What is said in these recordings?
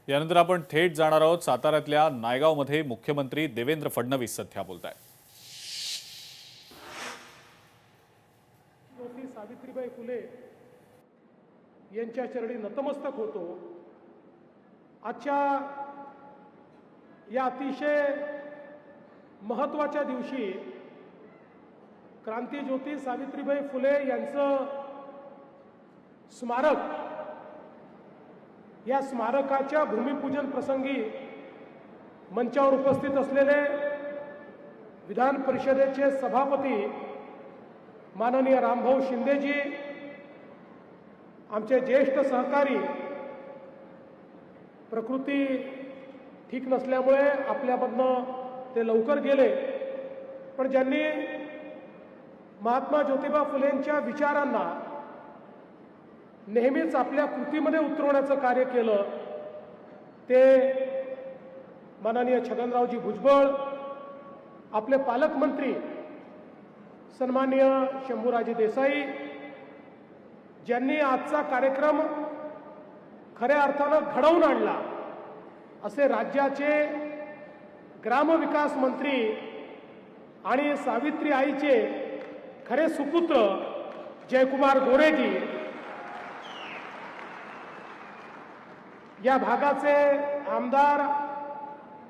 यानंतर आपण थेट जाणार आहोत साताऱ्यातल्या नायगावमध्ये मुख्यमंत्री देवेंद्र फडणवीस सध्या बोलत आहेत। सावित्रीबाई फुले यांच्या चरणी नतमस्तक होतो। आजच्या या अतिशय महत्त्वाच्या दिवशी क्रांतीज्योती सावित्रीबाई फुले यांचं स्मारक, या स्मारकाच्या भूमिपूजन प्रसंगी मंचावर उपस्थित असलेले विधान परिषदेचे सभापती माननीय रामभाऊ शिंदेजी, आमचे ज्येष्ठ सहकारी, प्रकृती ठीक नसल्यामुळे आपल्यामधनं ते लवकर गेले, पण ज्यांनी महात्मा ज्योतिबा फुलेंच्या विचारांना नेहमीच आपल्या कृतीमध्ये उतरवण्याचं कार्य केलं, ते माननीय छगनरावजी भुजबळ, आपले पालकमंत्री सन्माननीय शंभूराजे देसाई, ज्यांनी आजचा कार्यक्रम खऱ्या अर्थानं घडवून आणला, असे राज्याचे ग्रामविकास मंत्री आणि सावित्री आईचे खरे सुपुत्र जयकुमार गोरेजी, या भागाचे आमदार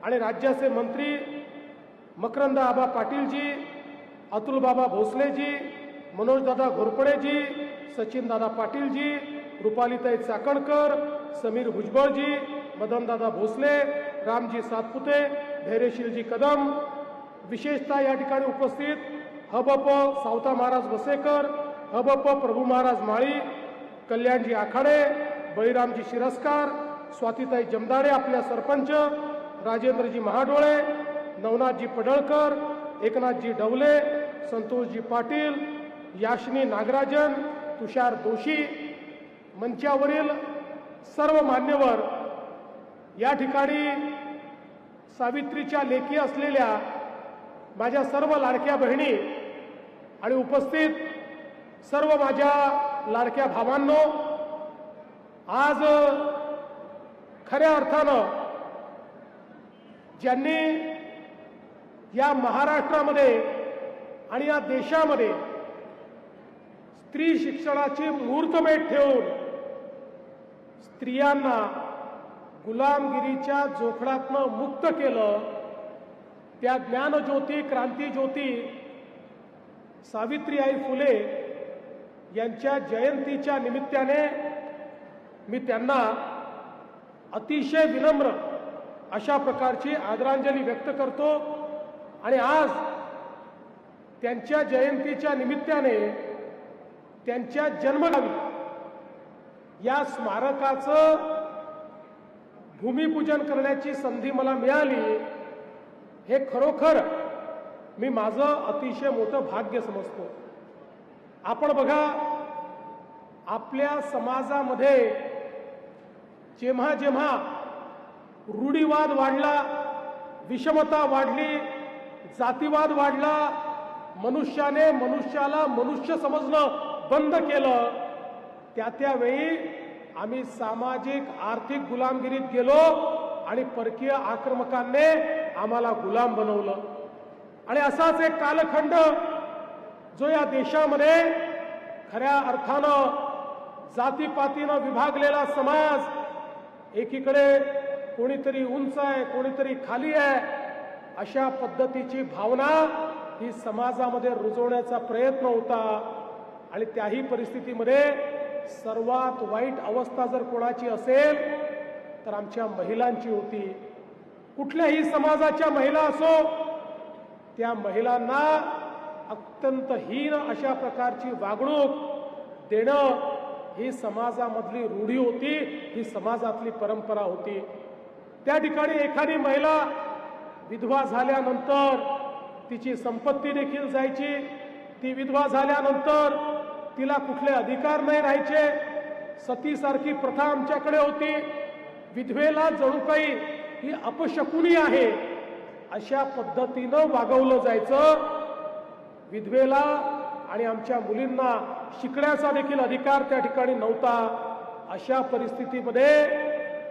आणि राज्याचे मंत्री मकरंद आबा पाटीलजी, अतुलबाबा भोसलेजी, मनोजदादा घोरपडेजी, सचिनदादा पाटीलजी, रुपालीताई चाकणकर, समीर भुजबळजी, मदनदादा भोसले, रामजी सातपुते, धैर्यशीलजी कदम, विशेषतः या ठिकाणी उपस्थित हबप सावता महाराज वसेकर, हबप प्रभू महाराज माळी, कल्याणजी आखाडे, बळीरामजी शिरस्कार, स्वातीताई जमदाडे, आपल्या सरपंच, राजेंद्रजी महाडोळे, नवनाथजी पडळकर, एकनाथजी डवले, संतोषजी पाटील, याशिनी नागराजन, तुषार दोशी, मंचावरील सर्व मान्यवर, या ठिकाणी सावित्रीच्या लेकी असलेल्या माझ्या सर्व लाडक्या बहिणी आणि उपस्थित सर्व माझ्या लाडक्या भावांनो, आज खऱ्या अर्थानं ज्यांनी या महाराष्ट्रामध्ये आणि या देशामध्ये स्त्री शिक्षणाची मुहूर्तमेढ ठेवून स्त्रियांना गुलामगिरीच्या जोखडातनं मुक्त केलं, त्या ज्ञानज्योती, क्रांतीज्योती सावित्रीबाई फुले यांच्या जयंतीच्या निमित्ताने मी त्यांना अतिशय विनम्र अशा प्रकारची आदरांजली व्यक्त करतो। आणि आज त्यांच्या जयंतीच्या निमित्ताने त्यांच्या जन्मगावी या स्मारकाचं भूमिपूजन करण्याची संधी मला मिळाली, हे खरोखर मी माझं अतिशय मोठं भाग्य समजतो। आपण बघा, आपल्या समाजामध्ये जेव्हा जेव्हा रूढीवाद वाढला, विषमता वाढली, जातीवाद वाढला, मनुष्याने मनुष्याला मनुष्य समजणं बंद केलं, त्यावेळी आम्ही सामाजिक आर्थिक गुलामगिरीत गेलो आणि परकीय आक्रमकांनी आम्हाला गुलाम बनवलं। आणि असाच एक कालखंड जो या देशामध्ये खऱ्या अर्थानं जातीपातीनं विभागलेला समाज, एकीकडे कोणीतरी उंच आहे, कोणीतरी खाली आहे, अशा पद्धतीची भावना ही समाजामध्ये रुजवण्याचा प्रयत्न होता। आणि त्याही परिस्थितीमध्ये सर्वात वाईट अवस्था जर कोणाची असेल तर आमच्या महिलांची होती। कुठल्याही समाजाच्या महिला असो, त्या महिलांना अत्यंत हीन अशा प्रकारची वागणूक देणं ही समाजामधली रूढी होती, ही समाजातली परंपरा होती। त्या ठिकाणी एखादी महिला विधवा झाल्यानंतर तिची संपत्ती देखील जायची, ती विधवा झाल्यानंतर तिला कुठले अधिकार नाही राहायचे, सतीसारखी प्रथा आमच्याकडे होती, विधवेला जणू काही ही अपशकुनी आहे अशा पद्धतीनं वागवलं जायचं। विधवेला आणि आमच्या मुलींना शिकण्याचा देखील अधिकार त्या ठिकाणी नव्हता। अशा परिस्थितीमध्ये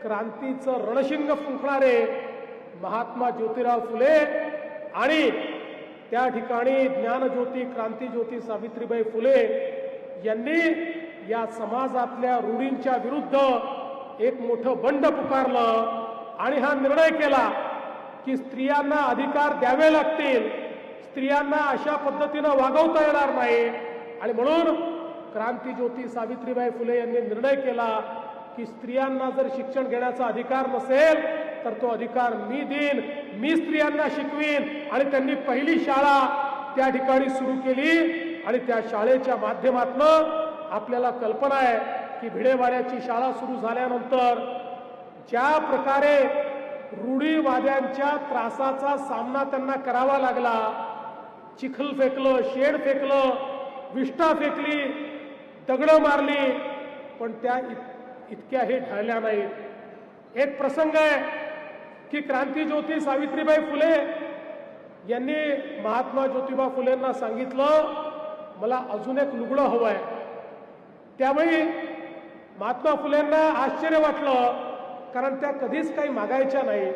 क्रांतीचं रणशिंग फुंकणारे महात्मा ज्योतिराव फुले आणि त्या ठिकाणी ज्ञानज्योती क्रांतीज्योती सावित्रीबाई फुले यांनी या समाजातल्या रूढींच्या विरुद्ध एक मोठं बंड पुकारलं आणि हा निर्णय केला की स्त्रियांना अधिकार द्यावे लागतील, स्त्रियांना अशा पद्धतीनं वागवता येणार नाही। आणि म्हणून क्रांतीज्योती सावित्रीबाई फुले यांनी निर्णय केला की स्त्रियांना जर शिक्षण घेण्याचा अधिकार नसेल तर तो अधिकार मी देईन, मी स्त्रियांना शिकवीन। आणि त्यांनी पहिली शाळा त्या ठिकाणी सुरू केली आणि त्या शाळेच्या माध्यमातून आपल्याला कल्पना आहे की भिडेवाड्याची शाळा सुरू झाल्यानंतर ज्या प्रकारे रूढीवाद्यांच्या त्रासाचा सामना त्यांना करावा लागला, चिखल फेकलं, शेड फेकलं, विष्ठा फेकली, दगडं मारली, पण त्या इतक्याही ढळल्या नाहीत। एक प्रसंग आहे की क्रांतीज्योती सावित्रीबाई फुले यांनी महात्मा ज्योतिबा फुलेंना सांगितलं मला अजून एक लुगडं हवं आहे। त्यावेळी महात्मा फुलेंना आश्चर्य वाटलं, कारण त्या कधीच काही मागायच्या नाही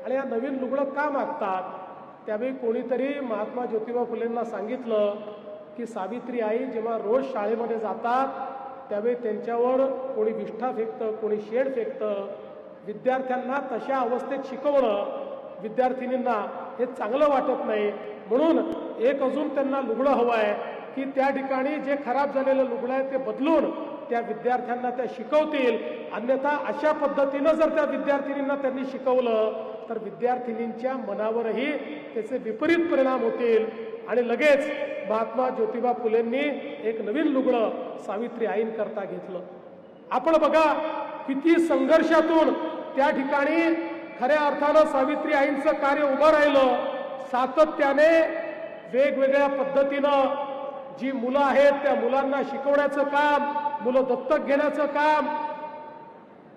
आणि या नवीन लुगडं का मागतात। त्यावेळी कोणीतरी महात्मा ज्योतिबा फुलेंना सांगितलं की सावित्री आई जेव्हा रोज शाळेमध्ये जातात त्यावेळी त्यांच्यावर कोणी विष्ठा फेकतं, कोणी शेड फेकतं, विद्यार्थ्यांना तशा अवस्थेत शिकवणं विद्यार्थिनींना हे चांगलं वाटत नाही, म्हणून एक अजून त्यांना लुगडं हवं आहे की त्या ठिकाणी जे खराब झालेलं लुगडं आहे ते बदलून त्या विद्यार्थ्यांना त्या शिकवतील। अन्यथा अशा पद्धतीनं जर त्या विद्यार्थिनींना त्यांनी शिकवलं तर विद्यार्थिनींच्या मनावरही त्याचे विपरीत परिणाम होतील। आणि लगेच महात्मा ज्योतिबा फुलेंनी एक नवीन लुगडं सावित्री आईंकरता घेतलं। आपण बघा किती संघर्षातून त्या ठिकाणी खऱ्या अर्थानं सावित्री आईंचं कार्य उभं राहिलं। सातत्याने वेगवेगळ्या पद्धतीनं जी मुलं आहेत त्या मुलांना शिकवण्याचं काम, मुलं दत्तक घेण्याचं काम,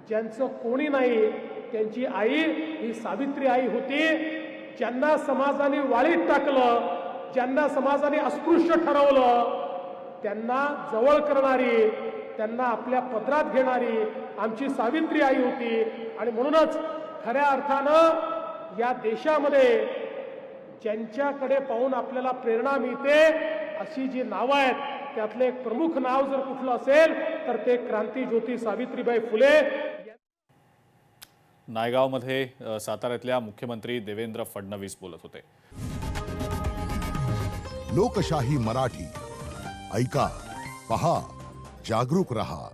ज्यांचं कोणी नाही त्यांची आई ही सावित्री आई होती। ज्यांना समाजाने वाळीत टाकलं, ज्यांना समाजाने अस्पृश्य ठरवलं, त्यांना जवळ करणारी, त्यांना आपल्या पदरात घेणारी आमची सावित्री आई होती। आणि म्हणूनच खऱ्या अर्थानं या देशामध्ये ज्यांच्याकडे पाहून आपल्याला प्रेरणा मिळते अशी जी नावं आहेत त्यातलं एक प्रमुख नाव जर कुठलं असेल तर ते क्रांतीज्योती सावित्रीबाई फुले। नायगावमध्ये साताऱ्यातल्या मुख्यमंत्री देवेंद्र फडणवीस बोलत होते। लोकशाही मराठी ऐका, पहा, जागरूक रहा।